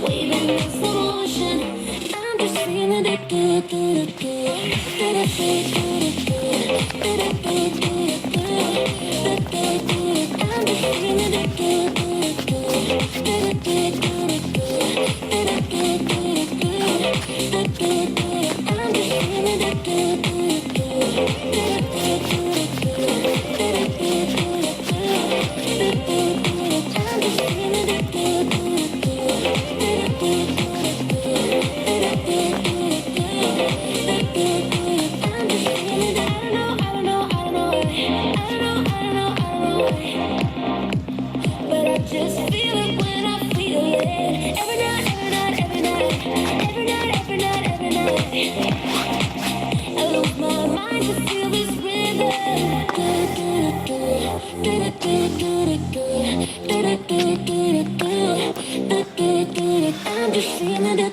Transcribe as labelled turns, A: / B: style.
A: waving in slow motion. I'm just feeling it good, good, good. I'm just feeling it good, good, just feel it when I feel it. Every night, every night, every night. Every night, every night, every night. I lose my mind to feel this rhythm. I'm just feeling it.